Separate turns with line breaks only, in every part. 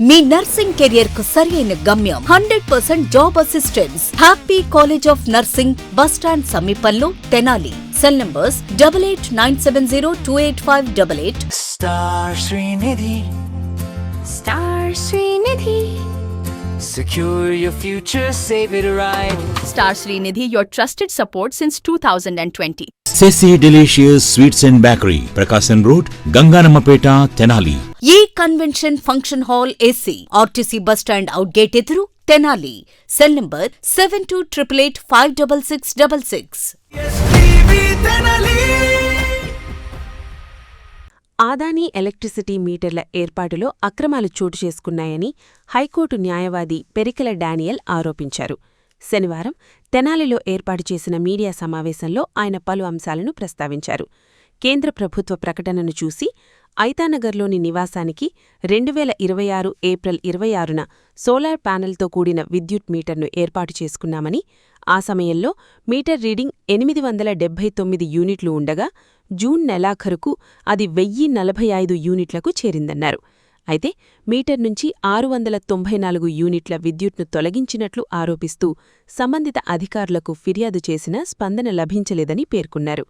మీ nursing career కు సరైన గమ్యం 100% job assistance. Happy college of nursing, bus stand సమీపంలో, Tenali. Cell numbers 8897028588.
Star Srinidhi.
Star Srinidhi.
Secure your future, save it right.
Star Srinidhi, your trusted support since 2020.
Ceci Delicious Sweets and Bakery, Prakasam Road, Ganganamapeta, Tenali.
ఈ convention function hall AC, RTC bus stand out gate ఎదురు, Tenali. Cell number 7288586666.
Adani electricity మీటర్ల ఏర్పాటులో అక్రమాలు చోటు చేసుకున్నాయని high court న్యాయవాది Perikela Daniel ఆరోపించారు. శనివారం తెనాలిలో ఏర్పాటు చేసిన మీడియా సమావేశంలో ఆయన పలు అంశాలను ప్రస్తావించారు. కేంద్ర ప్రభుత్వ ప్రకటనను చూసి ఐతానగర్లోని నివాసానికి 2026 ఏప్రిల్ 26న సోలార్ ప్యానెల్తో కూడిన విద్యుత్ మీటర్ను ఏర్పాటు చేసుకున్నామని, ఆ సమయంలో మీటర్ రీడింగ్ 879 యూనిట్లు ఉండగా జూన్ నెలాఖరుకు అది 1045 యూనిట్లకు చేరిందన్నారు. అయితే మీటర్ నుంచి 694 యూనిట్ల విద్యుత్ను తొలగించినట్లు ఆరోపిస్తూ సంబంధిత అధికారులకు ఫిర్యాదు చేసినా స్పందన లభించలేదని పేర్కొన్నారు.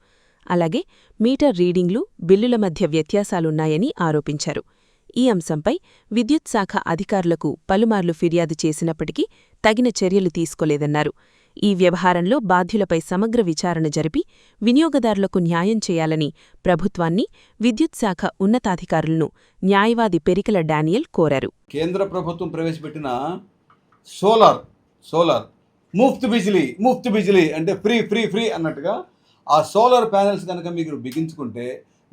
అలాగే మీటర్ రీడింగ్లు, బిల్లుల మధ్య వ్యత్యాసాలున్నాయని ఆరోపించారు. ఈ అంశంపై విద్యుత్ శాఖ అధికారులకు పలుమార్లు ఫిర్యాదు చేసినప్పటికీ తగిన చర్యలు తీసుకోలేదన్నారు. ఈ వ్యవహారంలో బాధ్యులపై సమగ్ర విచారణ జరిపి వినియోగదారులకు న్యాయం చేయాలని ప్రభుత్వాన్ని, విద్యుత్ శాఖ ఉన్నతాధికారులను న్యాయవాది పెరికెల డానియల్ కోరారు.
కేంద్ర ప్రభుత్వం ప్రవేశపెట్టిన సోలార్ ముఫ్త్ బిజిలీ అంటే ఫ్రీ ఫ్రీ ఫ్రీ అన్నట్టుగా ఆ సోలార్ ప్యానెల్స్ కనుక మీరు బిగించుకుంటే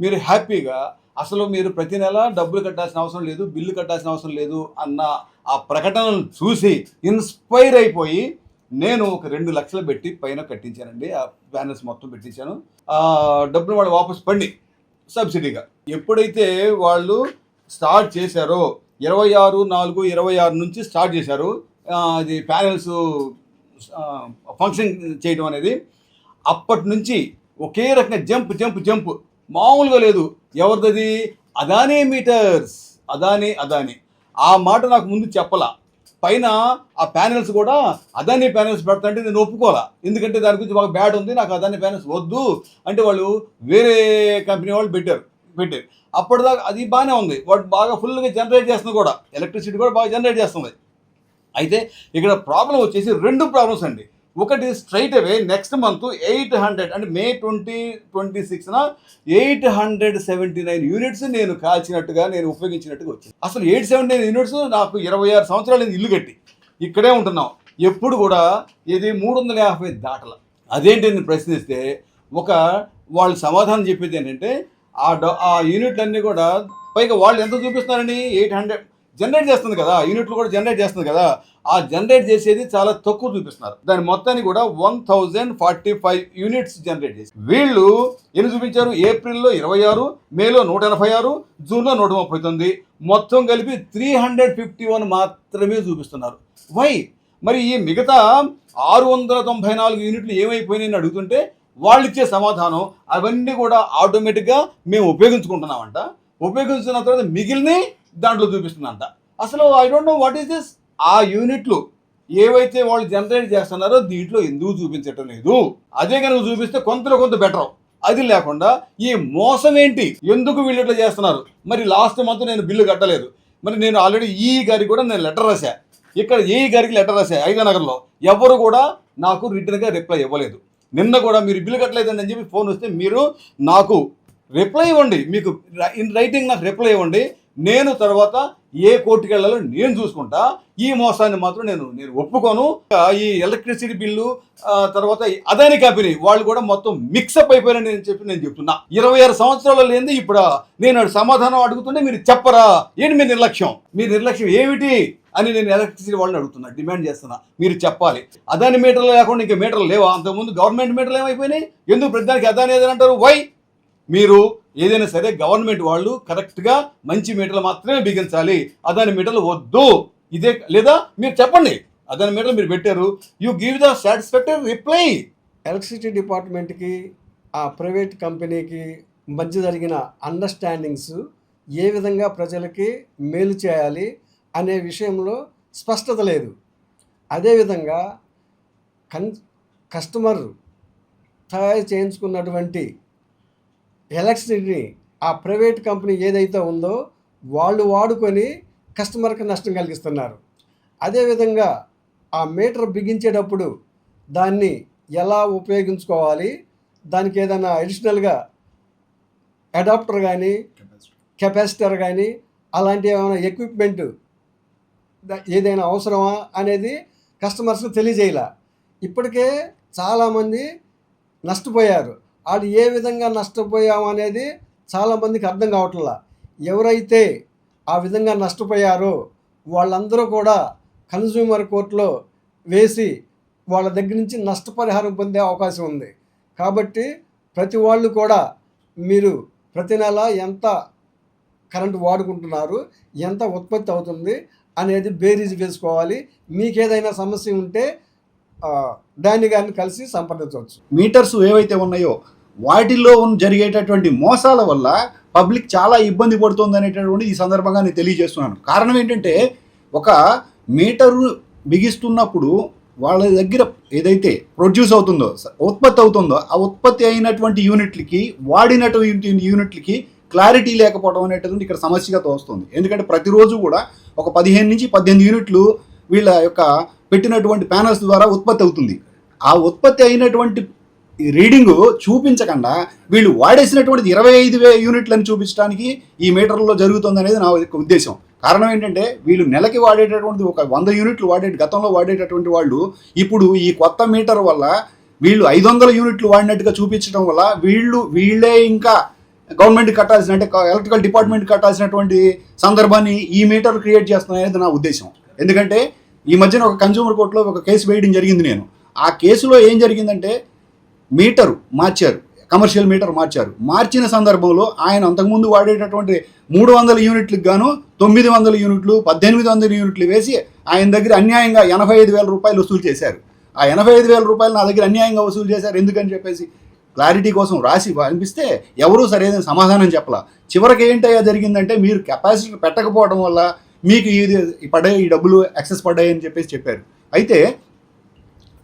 మీరు హ్యాపీగా అసలు మీరు ప్రతి నెల డబ్బులు కట్టాల్సిన అవసరం లేదు, బిల్లు కట్టాల్సిన అవసరం లేదు అన్న ఆ ప్రకటనలు చూసి ఇన్స్పైర్ అయిపోయి నేను ఒక 2 లక్షలు పెట్టి పైన కట్టించానండి. ఆ ప్యానెల్స్ మొత్తం పెట్టించాను. ఆ డబ్బులు వాళ్ళు వాపసు పండి సబ్సిడీగా. ఎప్పుడైతే వాళ్ళు స్టార్ట్ చేశారో 26/4/26 నుంచి స్టార్ట్ చేశారు అది ప్యానెల్స్ ఫంక్షన్ చేయడం అనేది, అప్పటి నుంచి ఒకే రకంగా జంప్ మామూలుగా లేదు. ఎవరిది? అదానీ మీటర్స్, అదానీ. ఆ మాట నాకు ముందు చెప్పలా. పైన ఆ ప్యానెల్స్ కూడా అదానీ ప్యానెల్స్ పెడతాంటే నేను ఒప్పుకోవాలా, ఎందుకంటే దాని గురించి బాగా బ్యాడ్ ఉంది, నాకు అదానీ ప్యానెల్స్ వద్దు అంటే వాళ్ళు వేరే కంపెనీ వాళ్ళు పెట్టారు. అప్పటిదాకా అది బాగానే ఉంది, వాడు బాగా ఫుల్గా జనరేట్ చేస్తుంది కూడా, ఎలక్ట్రిసిటీ కూడా బాగా జనరేట్ చేస్తుంది. అయితే ఇక్కడ ప్రాబ్లం వచ్చేసి 2 ప్రాబ్లమ్స్ అండి. ఒకటి స్ట్రైట్ అవే నెక్స్ట్ మంత్ 800 అంటే మే 2026న 879 యూనిట్స్ నేను కాల్చినట్టుగా, నేను ఉపయోగించినట్టుగా వచ్చింది. అసలు 879 యూనిట్స్ నాకు 26 సంవత్సరాలు ఇల్లు కట్టి ఇక్కడే ఉంటున్నాం, ఎప్పుడు కూడా ఇది 350 దాటల. అదేంటి నేను ప్రశ్నిస్తే వాళ్ళు సమాధానం చెప్పేది ఏంటంటే ఆ యూనిట్లన్నీ కూడా పైగా వాళ్ళు ఎంత చూపిస్తున్నారని 800 జనరేట్ చేస్తుంది కదా, యూనిట్లు కూడా జనరేట్ చేస్తుంది కదా, ఆ జనరేట్ చేసేది చాలా తక్కువ చూపిస్తున్నారు. దాని మొత్తాన్ని కూడా 1045 యూనిట్స్ జనరేట్ చేసి వీళ్ళు ఎన్ని చూపించారు? ఏప్రిల్లో 26, మేలో 186, జూన్లో 139, మొత్తం కలిపి 351 మాత్రమే చూపిస్తున్నారు. వై? మరి ఈ మిగతా 694 యూనిట్లు ఏమైపోయినాయని అడుగుతుంటే వాళ్ళు ఇచ్చే సమాధానం అవన్నీ కూడా ఆటోమేటిక్గా మేము ఉపయోగించుకుంటున్నామంట, ఉపయోగించుకున్న తర్వాత మిగిలిన దాంట్లో చూపిస్తుందంట. అసలు I don't know what is this. ఆ యూనిట్లు ఏవైతే వాళ్ళు జనరేట్ చేస్తున్నారో దీంట్లో ఎందుకు చూపించటం లేదు? అదే కనుక చూపిస్తే కొంత బెటర్. అది లేకుండా ఈ మోసం ఏంటి? ఎందుకు వీళ్ళు ఇట్లా చేస్తున్నారు? మరి లాస్ట్ మంత్ నేను బిల్లు కట్టలేదు, మరి నేను ఆల్రెడీ ఈ గారికి కూడా నేను లెటర్ రాశా, ఇక్కడ ఈ గారికి లెటర్ రాశా ఐదానగర్లో, ఎవరు కూడా నాకు రిటర్న్గా రిప్లై ఇవ్వలేదు. నిన్న కూడా మీరు బిల్లు కట్టలేదని అని చెప్పి ఫోన్ వస్తే మీరు నాకు రిప్లై ఇవ్వండి, మీకు ఇన్ రైటింగ్ నాకు రిప్లై ఇవ్వండి, నేను తర్వాత ఏ కోర్టుకి వెళ్ళాలో నేను చూసుకుంటా. ఈ మోసాన్ని మాత్రం నేను ఒప్పుకోను. ఈ ఎలక్ట్రిసిటీ బిల్లు తర్వాత అదానీ కంపెనీ వాళ్ళు కూడా మొత్తం మిక్సప్ అయిపోయారని నేను చెప్తున్నా. 26 సంవత్సరాలు లేని ఇప్పుడు నేను సమాధానం అడుగుతుంటే మీరు చెప్పరా? ఏంటి మీ నిర్లక్ష్యం ఏమిటి అని నేను ఎలక్ట్రిసిటీ వాళ్ళని అడుగుతున్నా, డిమాండ్ చేస్తున్నా. మీరు చెప్పాలి. అదానీ మీటర్లు లేకుండా ఇంకా మీటర్లు లేవా? అంతకుముందు గవర్నమెంట్ మీటర్లు ఏమైపోయినాయి? ఎందుకు ప్రతిదానికి అదానీ ఏదని అంటారు? వై? మీరు ఏదైనా సరే గవర్నమెంట్ వాళ్ళు కరెక్ట్గా మంచి మీటర్లు మాత్రమే బిగించాలి, అదాని మీటర్లు వద్దు. ఇదే లేదా మీరు చెప్పండి, అదాని మీటర్లు మీరు పెట్టారు, you give the satisfactory reply.
Electricity డిపార్ట్మెంట్కి ఆ ప్రైవేట్ కంపెనీకి మధ్య జరిగిన అండర్స్టాండింగ్స్ ఏ విధంగా ప్రజలకి మేలు చేయాలి అనే విషయంలో స్పష్టత లేదు. అదేవిధంగా కస్టమర్ తయారు చేయించుకున్నటువంటి ఎలక్ట్రిసిటీని ఆ ప్రైవేట్ కంపెనీ ఏదైతే ఉందో వాళ్ళు వాడుకొని కస్టమర్కి నష్టం కలిగిస్తున్నారు. అదేవిధంగా ఆ మీటర్ బిగించేటప్పుడు దాన్ని ఎలా ఉపయోగించుకోవాలి, దానికి ఏదైనా అడిషనల్గా అడాప్టర్ కానీ కెపాసిటర్ కానీ అలాంటి ఏమైనా ఎక్విప్మెంట్ ఏదైనా అవసరమా అనేది కస్టమర్స్కి తెలియజేయాల. ఇప్పటికే చాలామంది నష్టపోయారు. వాళ్ళు ఏ విధంగా నష్టపోయాము అనేది చాలామందికి అర్థం కావట్లా. ఎవరైతే ఆ విధంగా నష్టపోయారో వాళ్ళందరూ కూడా కన్జ్యూమర్ కోర్టులో వేసి వాళ్ళ దగ్గర నుంచి నష్టపరిహారం పొందే అవకాశం ఉంది. కాబట్టి ప్రతి వాళ్ళు కూడా మీరు ప్రతి నెల ఎంత కరెంటు వాడుకుంటున్నారు, ఎంత ఉత్పత్తి అవుతుంది అనేది బేరీజ్ వేసుకోవాలి. మీకు ఏదైనా సమస్య ఉంటే డానీ గారిని కలిసి సంప్రదించవచ్చు.
మీటర్స్ ఏవైతే ఉన్నాయో వాటిల్లో జరిగేటటువంటి మోసాల వల్ల పబ్లిక్ చాలా ఇబ్బంది పడుతుంది అనేటటువంటి ఈ సందర్భంగా నేను తెలియజేస్తున్నాను. కారణం ఏంటంటే ఒక మీటరు బిగిస్తున్నప్పుడు వాళ్ళ దగ్గర ఏదైతే ప్రొడ్యూస్ అవుతుందో, ఉత్పత్తి అవుతుందో, ఆ ఉత్పత్తి అయినటువంటి యూనిట్లకి వాడినటువంటి యూనిట్లకి క్లారిటీ లేకపోవడం అనేటువంటి ఇక్కడ సమస్యగా తోస్తుంది. ఎందుకంటే ప్రతిరోజు కూడా ఒక 15 నుంచి 18 యూనిట్లు వీళ్ళ యొక్క పెట్టినటువంటి ప్యానల్స్ ద్వారా ఉత్పత్తి అవుతుంది. ఆ ఉత్పత్తి అయినటువంటి రీడింగు చూపించకుండా వీళ్ళు వాడేసినటువంటిది 25,000 యూనిట్లని చూపించడానికి ఈ మీటర్లో జరుగుతుంది అనేది నా ఉద్దేశం. కారణం ఏంటంటే వీళ్ళు నెలకి వాడేటటువంటి ఒక 100 యూనిట్లు గతంలో వాడేటటువంటి వాళ్ళు ఇప్పుడు ఈ కొత్త మీటర్ వల్ల వీళ్ళు 500 యూనిట్లు వాడినట్టుగా చూపించడం వల్ల వీళ్ళే ఇంకా గవర్నమెంట్ కట్టాల్సిన, అంటే ఎలక్ట్రికల్ డిపార్ట్మెంట్ కట్టాల్సినటువంటి సందర్భాన్ని ఈ మీటర్ క్రియేట్ చేస్తున్నాయనేది నా ఉద్దేశం. ఎందుకంటే ఈ మధ్యన ఒక కన్జ్యూమర్ కోర్టులో ఒక కేసు వేయడం జరిగింది. నేను ఆ కేసులో ఏం జరిగిందంటే మీటరు మార్చారు, కమర్షియల్ మీటర్ మార్చిన సందర్భంలో ఆయన అంతకుముందు వాడేటటువంటి 300 యూనిట్లకు గాను 900 యూనిట్లు 1800 యూనిట్లు వేసి ఆయన దగ్గర అన్యాయంగా 85,000 రూపాయలు వసూలు చేశారు. ఆ 85,000 రూపాయలు నా దగ్గర అన్యాయంగా వసూలు చేశారు. ఎందుకని చెప్పేసి క్లారిటీ కోసం రాసి అనిపిస్తే ఎవరూ సరైన సమాధానం చెప్పలా. చివరికి ఏంటయ్యా జరిగిందంటే మీరు కెపాసిటీ పెట్టకపోవడం వల్ల మీకు ఇది పడ్డాయి, ఈ డబ్బులు ఎక్సెస్ పడ్డాయి అని చెప్పారు. అయితే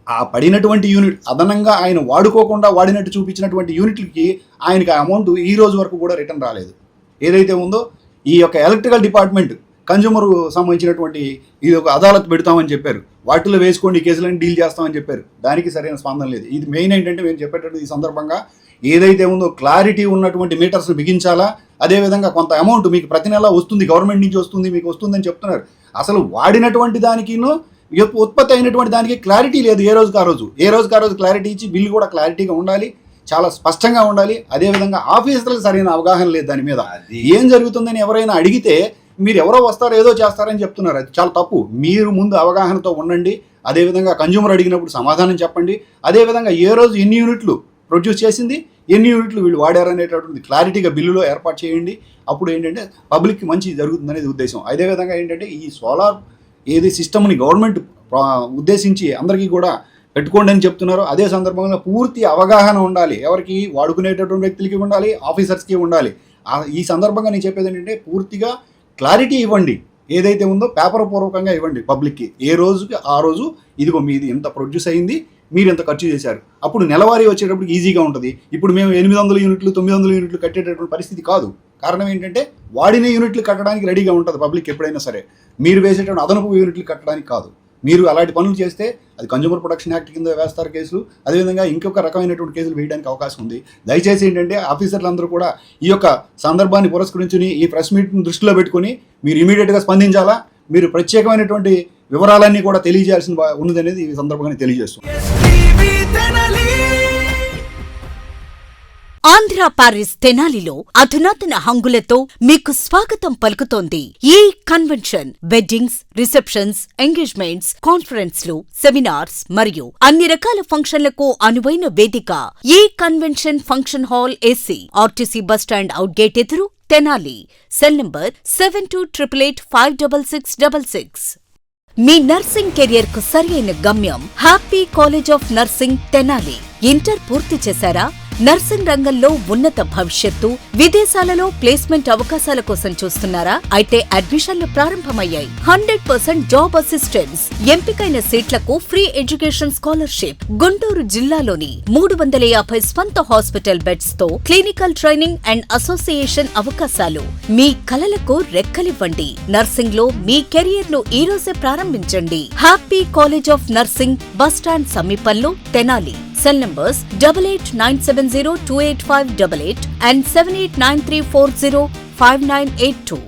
ఆ పడినటువంటి యూనిట్ అదనంగా ఆయన వాడుకోకుండా వాడినట్టు చూపించినటువంటి యూనిట్లకి ఆయనకి ఆ అమౌంట్ ఈ రోజు వరకు కూడా రిటర్న్ రాలేదు. ఏదైతే ఉందో ఈ యొక్క ఎలక్ట్రికల్ డిపార్ట్మెంట్ కన్జ్యూమర్ సంబంధించినటువంటి ఇది ఒక అదాలత్ పెడతామని చెప్పారు, వాటిలో వేసుకోండి ఈ కేసులను డీల్ చేస్తామని చెప్పారు. దానికి సరైన స్పందన లేదు. ఇది మెయిన్ ఏంటంటే మేము చెప్పేటట్టు ఈ సందర్భంగా ఏదైతే ఉందో క్లారిటీ ఉన్నటువంటి మీటర్స్ బిగించాలా. అదేవిధంగా కొంత అమౌంట్ మీకు ప్రతి నెల వస్తుంది, గవర్నమెంట్ నుంచి వస్తుంది, మీకు వస్తుందని చెప్తున్నారు. అసలు వాడినటువంటి దానికిను ఉత్పత్తి అయినటువంటి దానికి క్లారిటీ లేదు. ఏ రోజుకి ఆ రోజు క్లారిటీ ఇచ్చి బిల్లు కూడా క్లారిటీగా ఉండాలి, చాలా స్పష్టంగా ఉండాలి. అదేవిధంగా ఆఫీసర్లకు సరైన అవగాహన లేదు దాని మీద. ఏం జరుగుతుందని ఎవరైనా అడిగితే మీరు ఎవరో వస్తారో ఏదో చేస్తారని చెప్తున్నారు. అది చాలా తప్పు. మీరు ముందు అవగాహనతో ఉండండి. అదేవిధంగా కన్జ్యూమర్ అడిగినప్పుడు సమాధానం చెప్పండి. అదేవిధంగా ఏ రోజు ఎన్ని యూనిట్లు ప్రొడ్యూస్ చేసింది, ఎన్ని యూనిట్లు వీళ్ళు వాడారనేటటువంటి క్లారిటీగా బిల్లులో ఏర్పాటు చేయండి. అప్పుడు ఏంటంటే పబ్లిక్కి మంచి జరుగుతుందనేది ఉద్దేశం. అదేవిధంగా ఏంటంటే ఈ సోలార్ ఏది సిస్టమ్ని గవర్నమెంట్ ఉద్దేశించి అందరికీ కూడా పెట్టుకోండి అని చెప్తున్నారో అదే సందర్భంలో పూర్తి అవగాహన ఉండాలి. ఎవరికి వాడుకునేటటువంటి వ్యక్తులకి ఉండాలి, ఆఫీసర్స్కి ఉండాలి. ఈ సందర్భంగా నేను చెప్పేది ఏంటంటే పూర్తిగా క్లారిటీ ఇవ్వండి. ఏదైతే ఉందో పేపర్ పూర్వకంగా ఇవ్వండి పబ్లిక్కి. ఏ రోజుకి ఆ రోజు ఇదిగో మీది ఇంత ప్రొడ్యూస్ అయింది, మీరు ఎంత ఖర్చు చేశారు. అప్పుడు నెలవారీ వచ్చేటప్పుడు ఈజీగా ఉంటుంది. ఇప్పుడు మేము 800 యూనిట్లు 900 యూనిట్లు కట్టేటటువంటి పరిస్థితి కాదు. కారణం ఏంటంటే వాడిన యూనిట్లు కట్టడానికి రెడీగా ఉంటుంది పబ్లిక్ ఎప్పుడైనా సరే. మీరు వేసేటువంటి అదనపు యూనిట్లు కట్టడానికి కాదు. మీరు అలాంటి పనులు చేస్తే అది కన్జ్యూమర్ ప్రొటెక్షన్ యాక్ట్ కింద వేస్తారు కేసులు. అదేవిధంగా ఇంకొక రకమైనటువంటి కేసులు వేయడానికి అవకాశం ఉంది. దయచేసి ఏంటంటే ఆఫీసర్లందరూ కూడా ఈ యొక్క సందర్భాన్ని పురస్కరించుని ఈ ప్రెస్ మీట్ని దృష్టిలో పెట్టుకుని మీరు ఇమీడియట్గా స్పందించాలా. మీరు ప్రత్యేకమైనటువంటి వివరాలన్నీ కూడా తెలియజేయాల్సిన ఉన్నదనేది ఈ సందర్భంగా తెలియజేస్తుంది.
ఆంధ్ర పారిస్ తెనాలిలో అధునాతన హంగులతో మీకు స్వాగతం పలుకుతోంది ఈ కన్వెన్షన్. వెడ్డింగ్స్, రిసెప్షన్స్, ఎంగేజ్మెంట్స్, కాన్ఫరెన్స్లు, సెమినార్స్ మరియు అన్ని రకాల ఫంక్షన్లకు అనువైన వేదిక. ఈ convention function hall AC, RTC bus stand out gate ఎదురు, తెనాలి. Cell number 7288566666. మీ నర్సింగ్ కెరియర్ కు సరైన గమ్యం happy college of nursing Tenali. Inter పూర్తి చేశారా? నర్సింగ్ రంగంలో ఉన్నత భవిష్యత్తు, విదేశాలలో ప్లేస్మెంట్ అవకాశాల కోసం చూస్తున్నారా? అయితే అడ్మిషన్లు ప్రారంభమయ్యాయి. 100% జాబ్ అసిస్టెన్స్, ఎంపికైన సీట్లకు ఫ్రీ ఎడ్యుకేషన్ స్కాలర్షిప్, గుంటూరు జిల్లాలోని 350 స్వంత హాస్పిటల్ బెడ్స్ తో క్లినికల్ ట్రైనింగ్ అండ్ అసోసియేషన్ అవకాశాలు. మీ కలలకు రెక్కలివ్వండి. నర్సింగ్ లో మీ కెరియర్ ను ఈ రోజే ప్రారంభించండి. Happy college of nursing, bus stand సమీపంలో, Tenali. Cell numbers 8897028588 and 7893405982.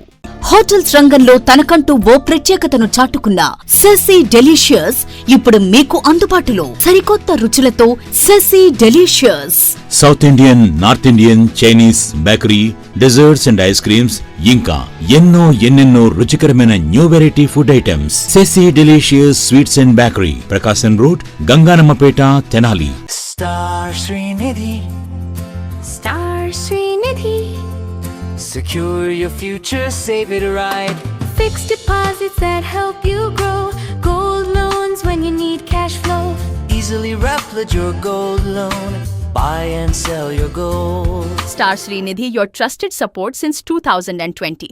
Hotels రంగంలో తనకంటూ ఓ ప్రత్యేకతను చాటుకున్న సెసీ డెలీషియస్ ఇప్పుడు మీకు అందుబాటులో. సరికొత్త రుచులతో సెసీ delicious.
South Indian, north Indian, Chinese, bakery, desserts and ice creams, ఇంకా ఎన్నెన్నో రుచికరమైన న్యూ వెరైటీ ఫుడ్ ఐటమ్స్. సెసీ delicious sweets and bakery, Prakasam road, Ganganammapeta, Tenali.
Star Srinidhi.
Star Srinidhi.
Secure your future, save it right.
Fixed deposits that help you grow. Gold loans when you need cash flow.
Easily replicate your gold loan. Buy and sell your gold.
Star Srinidhi, your trusted support since 2020.